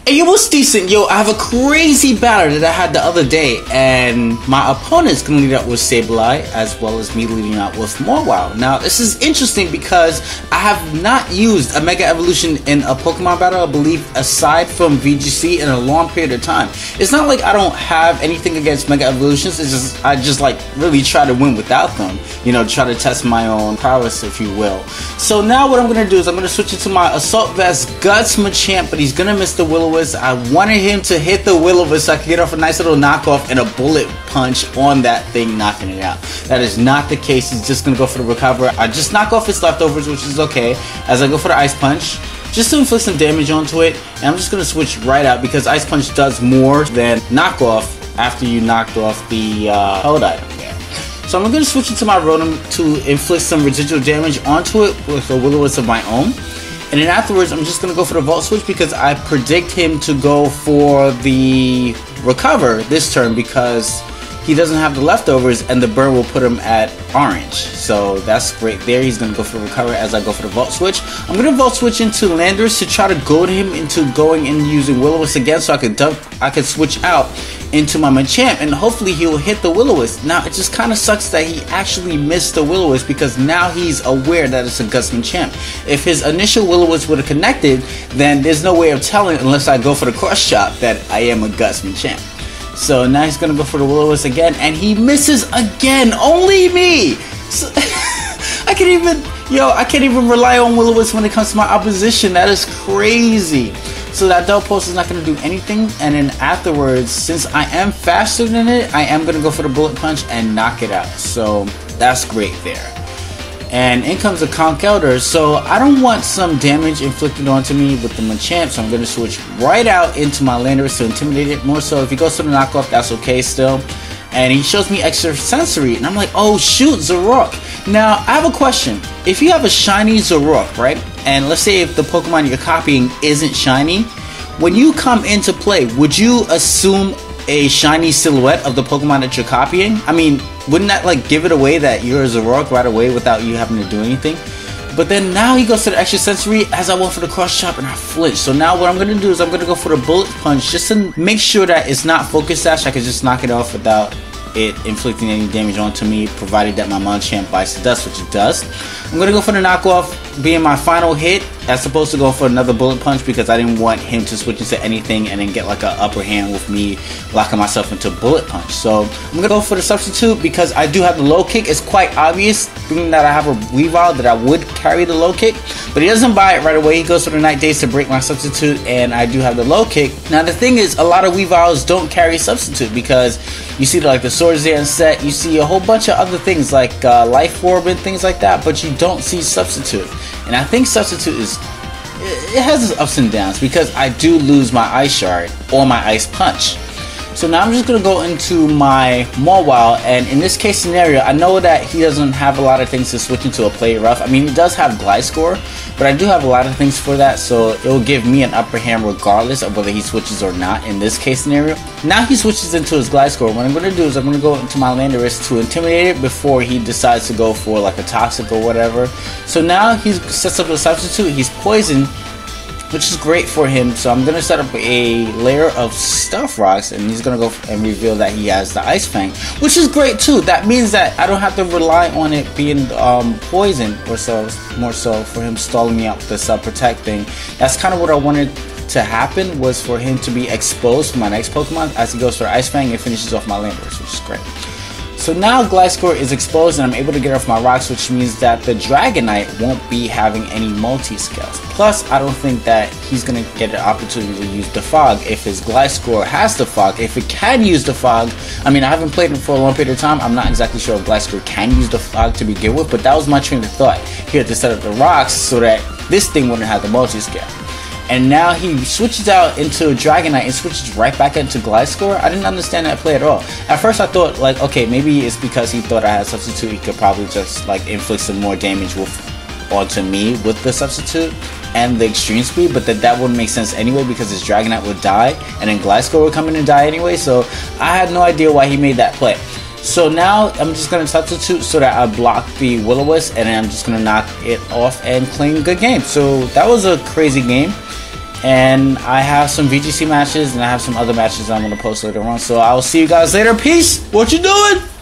Hey, yo, what's decent? Yo, I have a crazy battle that I had the other day, and my opponent's gonna lead out with Sableye, as well as me leading out with Weavile. Now, this is interesting because I have not used a Mega Evolution in a Pokemon battle, I believe, aside from VGC in a long period of time. It's not like I don't have anything against Mega Evolutions, it's just, I just like really try to win without them. You know, try to test my own prowess, if you will. So now what I'm gonna do is I'm gonna switch into my Assault Vest Guts Machamp, but he's gonna miss the Will-O-Wisp. I wanted him to hit the Will-O-Wisp so I could get off a nice little knockoff and a bullet punch on that thing, knocking it out. That is not the case. He's just gonna go for the recover. I just knock off his leftovers, which is okay, as I go for the Ice Punch, just to inflict some damage onto it. And I'm just gonna switch right out because Ice Punch does more than knockoff after you knocked off the held item. So I'm gonna switch into my Rotom to inflict some residual damage onto it with a Will-O-Wisp of my own. And then afterwards, I'm just going to go for the Volt Switch because I predict him to go for the Recover this turn because he doesn't have the leftovers and the burn will put him at orange. So that's great there. He's going to go for the Recover as I go for the Volt Switch. I'm going to Volt Switch into Landers to try to goad him into going and using Will-O-Wisp again so I could switch out into my Machamp and hopefully he'll hit the Will-O-Wisp. Now it just kind of sucks that he actually missed the Will-O-Wisp because now he's aware that it's a Guts Machamp. If his initial Will-O-Wisp would have connected, then there's no way of telling unless I go for the Cross Chop that I am a Guts Machamp. So now he's gonna go for the Will-O-Wisp again and he misses again. Only me! So I can't even rely on Will-O-Wisp when it comes to my opposition. That is crazy. So that Double Pulse is not going to do anything, and then afterwards, since I am faster than it, I am going to go for the Bullet Punch and knock it out. So that's great there. And in comes the Conch Elder, so I don't want some damage inflicted onto me with the Machamp, so I'm going to switch right out into my Landorus to intimidate it more. So if he goes for the knockoff, that's okay still. And he shows me Extra Sensory, and I'm like, oh shoot, Zoroark. Now, I have a question. If you have a shiny Zoroark, right? And let's say if the Pokemon you're copying isn't shiny, when you come into play, would you assume a shiny silhouette of the Pokemon that you're copying? I mean, wouldn't that like give it away that you're a Zoroark right away without you having to do anything? But then now he goes to the Extra Sensory as I went for the Cross Chop and I flinched. So now what I'm going to do is I'm going to go for the Bullet Punch just to make sure that it's not Focus Sash. I can just knock it off without it inflicting any damage onto me, provided that my Machamp bites the dust, which it does. I'm going to go for the knockoff being my final hit as opposed to go for another Bullet Punch because I didn't want him to switch into anything and then get like an upper hand with me locking myself into Bullet Punch. So I'm going to go for the Substitute because I do have the Low Kick. It's quite obvious, being that I have a Weavile, that I would carry the Low Kick, but he doesn't buy it right away. He goes for the Night Daze to break my Substitute, and I do have the Low Kick. Now the thing is, a lot of Weaviles don't carry Substitute because you see like the Swordsdance set, you see a whole bunch of other things like Life Orb and things like that, but you don't see Substitute. And I think Substitute it has its ups and downs because I do lose my Ice Shard or my Ice Punch. So now I'm just going to go into my Weavile, and in this case scenario, I know that he doesn't have a lot of things to switch into a Play Rough. I mean, he does have Glide Score, but I do have a lot of things for that, so it will give me an upper hand regardless of whether he switches or not in this case scenario. Now he switches into his Glide Score. What I'm going to do is I'm going to go into my Landorus to intimidate it before he decides to go for like a Toxic or whatever. So now he sets up a Substitute, he's poisoned, which is great for him. So I'm going to set up a layer of Stuff Rocks, and he's going to go and reveal that he has the Ice Fang, which is great too. That means that I don't have to rely on it being poison or so, more so for him stalling me out with this Protect thing. That's kind of what I wanted to happen, was for him to be exposed for my next Pokemon as he goes for Ice Fang and finishes off my Landorus, which is great. So now Glide Score is exposed and I'm able to get off my rocks, which means that the Dragonite won't be having any multi-scales. Plus, I don't think that he's going to get an opportunity to use the Fog if his Glide Score has the Fog. If it can use the Fog, I mean, I haven't played it for a long period of time. I'm not exactly sure if Glide Score can use the Fog to begin with, but that was my train of thought here to set up the rocks so that this thing wouldn't have the multi-scale. And now he switches out into Dragonite and switches right back into Glide Score. I didn't understand that play at all. At first I thought like, okay, maybe it's because he thought I had Substitute, he could probably just like inflict some more damage onto me with the Substitute and the Extreme Speed, but that wouldn't make sense anyway because his Dragonite would die and then Glide Score would come in and die anyway, so I had no idea why he made that play. So now I'm just going to Substitute so that I block the Will-O-Wisp, and then I'm just going to knock it off and claim a good game. So that was a crazy game. And I have some VGC matches, and I have some other matches I'm going to post later on. So I will see you guys later. Peace. What you doing?